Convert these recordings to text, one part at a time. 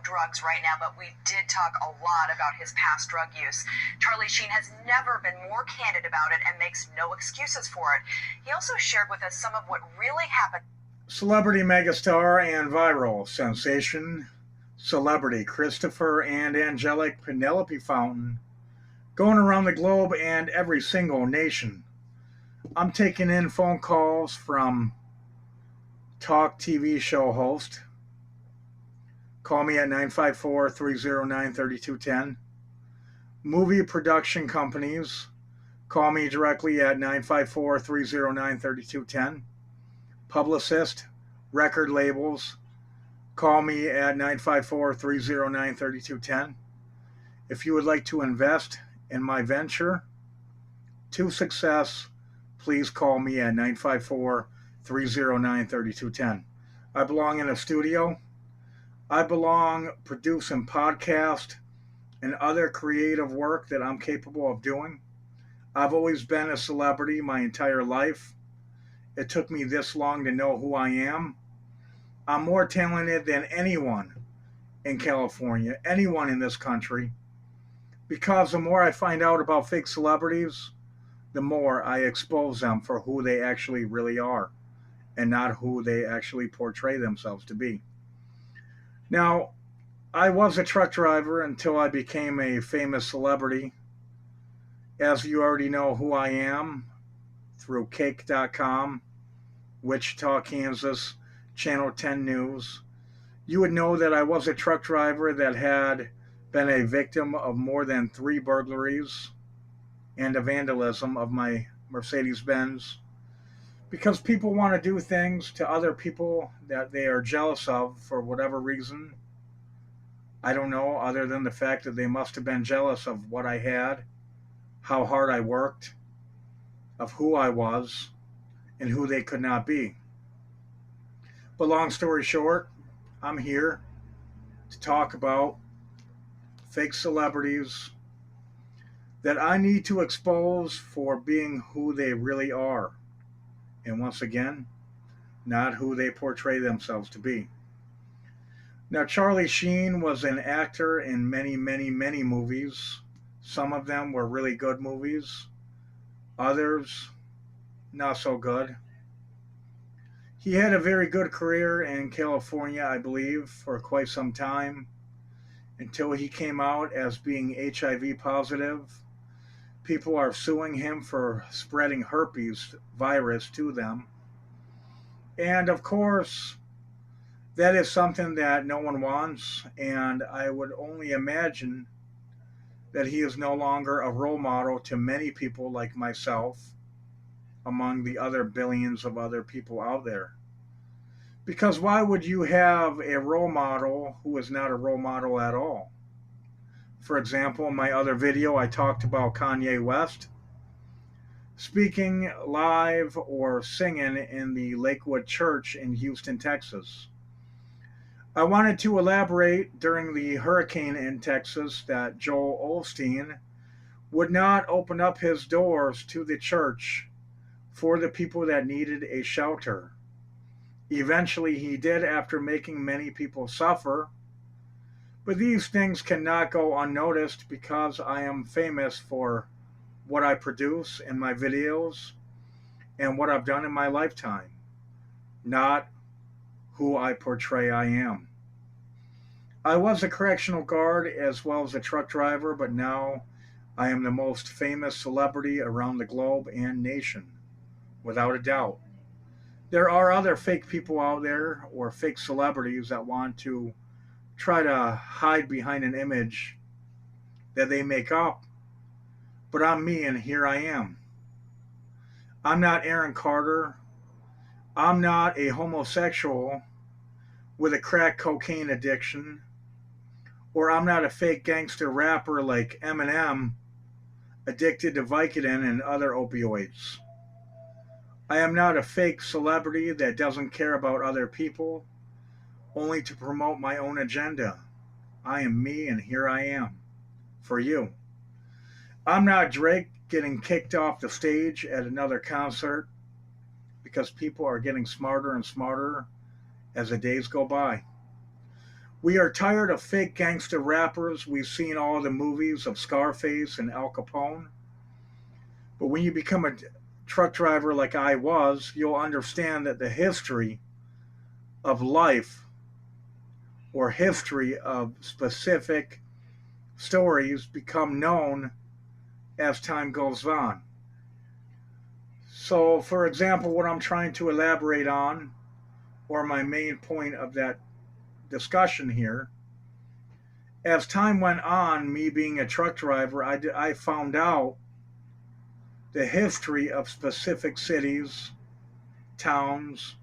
drugs right now, but we did talk a lot about his past drug use. Charlie Sheen has never been more candid about it and makes no excuses for it. He also shared with us some of what really happened. Celebrity megastar and viral sensation, celebrity Christopher and angelic Penelope Fountain, going around the globe and every single nation. I'm taking in phone calls from talk TV show host. Call me at 954-309-3210. Movie production companies. Call me directly at 954-309-3210. Publicist, record labels. Call me at 954-309-3210. If you would like to invest in my venture to success, please call me at 954-309-3210. I belong in a studio. I belong producing podcast and other creative work that I'm capable of doing. I've always been a celebrity my entire life. It took me this long to know who I am. I'm more talented than anyone in California, anyone in this country, because the more I find out about fake celebrities, the more I expose them for who they actually really are and not who they actually portray themselves to be. Now, I was a truck driver until I became a famous celebrity. As you already know who I am through cake.com, Wichita, Kansas, Channel 10 News, you would know that I was a truck driver that had been a victim of more than 3 burglaries and a vandalism of my Mercedes-Benz, because people want to do things to other people that they are jealous of for whatever reason. I don't know, other than the fact that they must have been jealous of what I had, how hard I worked, of who I was, and who they could not be. But long story short, I'm here to talk about fake celebrities that I need to expose for being who they really are. And once again, not who they portray themselves to be. Now, Charlie Sheen was an actor in many, many, many movies. Some of them were really good movies, others not so good. He had a very good career in California, I believe, for quite some time, until he came out as being HIV positive. People are suing him for spreading herpes virus to them. And of course, that is something that no one wants, and I would only imagine that he is no longer a role model to many people like myself, among the other billions of other people out there. Because why would you have a role model who is not a role model at all? For example, in my other video, I talked about Kanye West speaking live or singing in the Lakewood Church in Houston, Texas. I wanted to elaborate during the hurricane in Texas that Joel Osteen would not open up his doors to the church for the people that needed a shelter. Eventually, he did after making many people suffer. But these things cannot go unnoticed because I am famous for what I produce in my videos and what I've done in my lifetime, not who I portray I am. I was a correctional guard as well as a truck driver, but now I am the most famous celebrity around the globe and nation, without a doubt. There are other fake people out there or fake celebrities that want to try to hide behind an image that they make up. But I'm me, and here I am. I'm not Aaron Carter. I'm not a homosexual with a crack cocaine addiction. Or I'm not a fake gangster rapper like Eminem addicted to Vicodin and other opioids. I am not a fake celebrity that doesn't care about other people, only to promote my own agenda. I am me, and here I am, for you. I'm not Drake getting kicked off the stage at another concert because people are getting smarter and smarter as the days go by. We are tired of fake gangster rappers. We've seen all the movies of Scarface and Al Capone. But when you become a truck driver like I was, you'll understand that the history of life or history of specific stories become known as time goes on. So, for example, what I'm trying to elaborate on, or my main point of that discussion here, as time went on, me being a truck driver, I found out the history of specific cities, towns,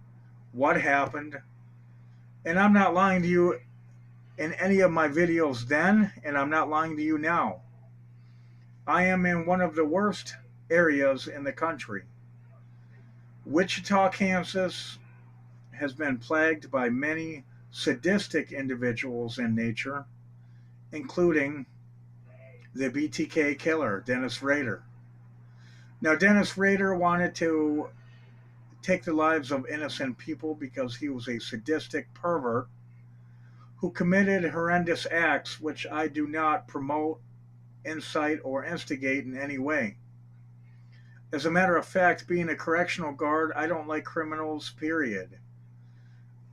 what happened. And I'm not lying to you in any of my videos then, and I'm not lying to you now. I am in one of the worst areas in the country. Wichita, Kansas has been plagued by many sadistic individuals in nature, including the BTK killer, Dennis Rader. Now, Dennis Rader wanted to take the lives of innocent people because he was a sadistic pervert who committed horrendous acts which I do not promote, incite, or instigate in any way. As a matter of fact, being a correctional guard, I don't like criminals, period.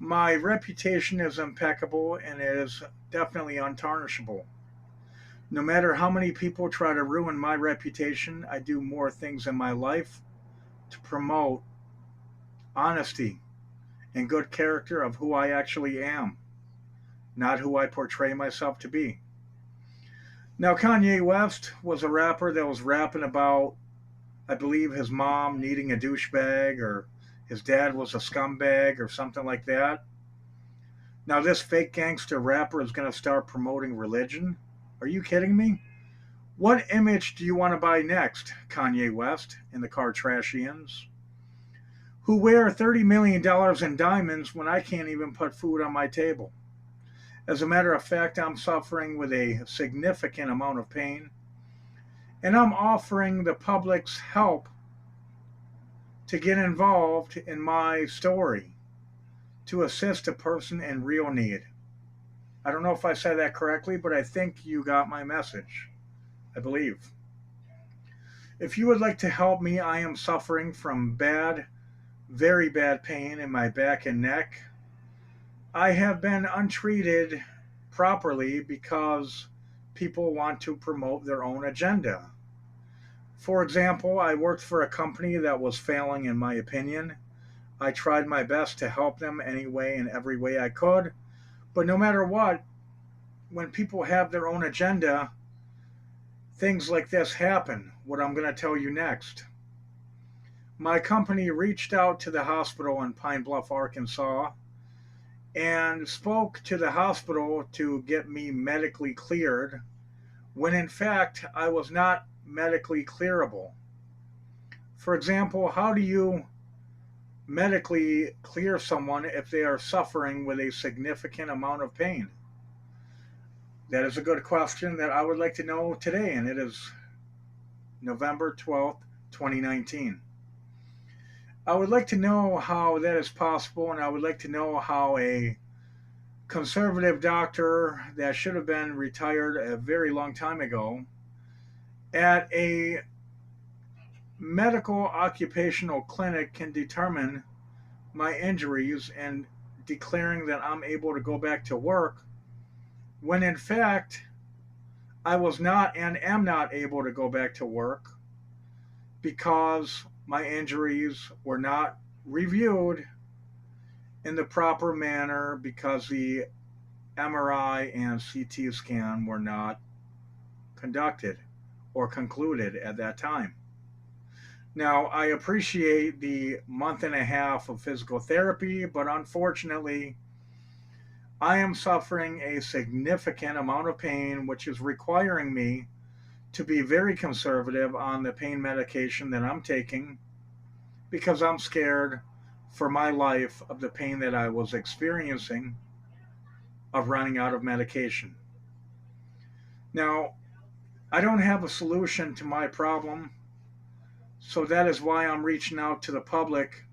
My reputation is impeccable and it is definitely untarnishable. No matter how many people try to ruin my reputation, I do more things in my life to promote honesty and good character of who I actually am, not who I portray myself to be. Now, Kanye West was a rapper that was rapping about, I believe, his mom needing a douchebag or his dad was a scumbag or something like that. Now, this fake gangster rapper is going to start promoting religion? Are you kidding me? What image do you want to buy next, Kanye West and the Kartrashians, who wear $30 million in diamonds when I can't even put food on my table? As a matter of fact, I'm suffering with a significant amount of pain, and I'm offering the public's help to get involved in my story to assist a person in real need. I don't know if I said that correctly, but I think you got my message. I believe. If you would like to help me, I am suffering from bad, very bad pain in my back and neck. I have been untreated properly because people want to promote their own agenda. For example, I worked for a company that was failing, in my opinion. I tried my best to help them any way and every way I could. But no matter what, when people have their own agenda, things like this happen, what I'm going to tell you next. My company reached out to the hospital in Pine Bluff, Arkansas, and spoke to the hospital to get me medically cleared, when in fact I was not medically clearable. For example, how do you medically clear someone if they are suffering with a significant amount of pain? That is a good question that I would like to know today, and it is November 12th, 2019. I would like to know how that is possible, and I would like to know how a conservative doctor that should have been retired a very long time ago at a medical occupational clinic can determine my injuries and declaring that I'm able to go back to work when in fact I was not and am not able to go back to work because my injuries were not reviewed in the proper manner because the MRI and CT scan were not conducted or concluded at that time. Now, I appreciate the month and a half of physical therapy, but unfortunately, I am suffering a significant amount of pain, which is requiring me to be very conservative on the pain medication that I'm taking because I'm scared for my life of the pain that I was experiencing of running out of medication. Now, I don't have a solution to my problem, so that is why I'm reaching out to the public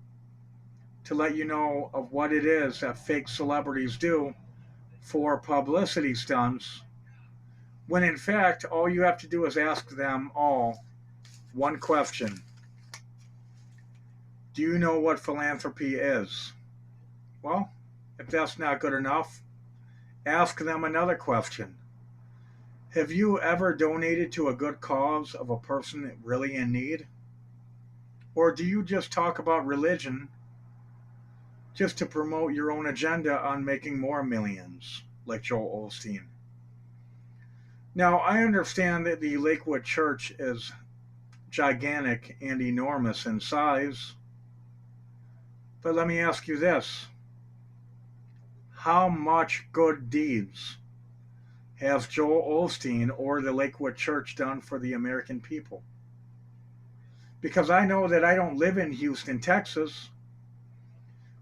to let you know of what it is that fake celebrities do for publicity stunts, when in fact all you have to do is ask them all one question: do you know what philanthropy is? Well, if that's not good enough, ask them another question: have you ever donated to a good cause of a person really in need? Or do you just talk about religion just to promote your own agenda on making more millions, like Joel Osteen? Now, I understand that the Lakewood Church is gigantic and enormous in size, but let me ask you this: how much good deeds has Joel Osteen or the Lakewood Church done for the American people? Because I know that I don't live in Houston, Texas,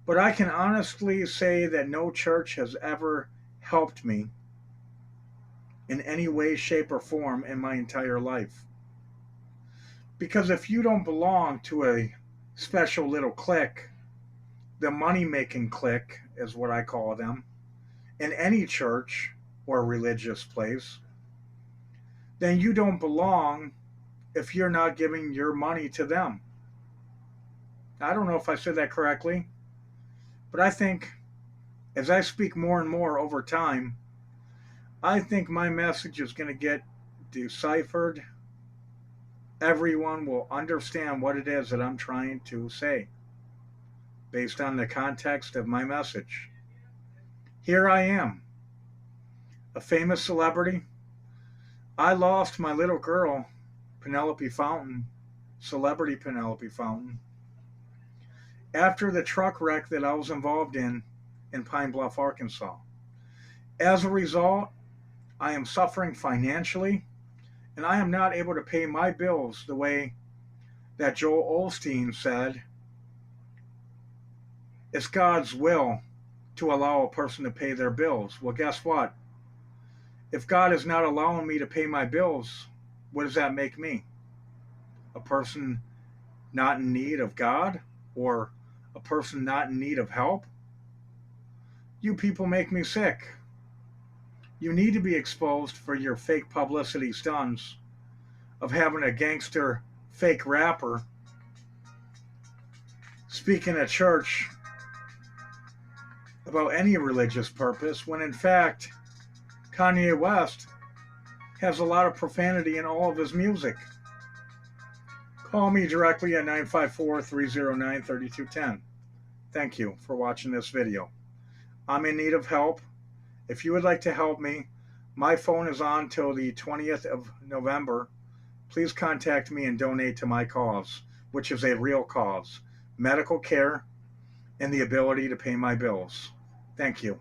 but I can honestly say that no church has ever helped me in any way, shape, or form in my entire life. Because if you don't belong to a special little clique, the money making clique is what I call them, in any church or religious place, then you don't belong if you're not giving your money to them. I don't know if I said that correctly, but I think as I speak more and more over time, I think my message is going to get deciphered. Everyone will understand what it is that I'm trying to say based on the context of my message. Here I am, a famous celebrity. I lost my little girl, Penelope Fountain, celebrity Penelope Fountain, after the truck wreck that I was involved in Pine Bluff, Arkansas. As a result, I am suffering financially, and I am not able to pay my bills the way that Joel Osteen said it's God's will to allow a person to pay their bills. Well, guess what? If God is not allowing me to pay my bills, what does that make me? A person not in need of God, or a person not in need of help? You people make me sick. You need to be exposed for your fake publicity stunts of having a gangster fake rapper speaking at church about any religious purpose, when in fact Kanye West has a lot of profanity in all of his music. Call me directly at 954-309-3210. Thank you for watching this video. I'm in need of help. If you would like to help me, my phone is on till the 20th of November. Please contact me and donate to my cause, which is a real cause: medical care and the ability to pay my bills. Thank you.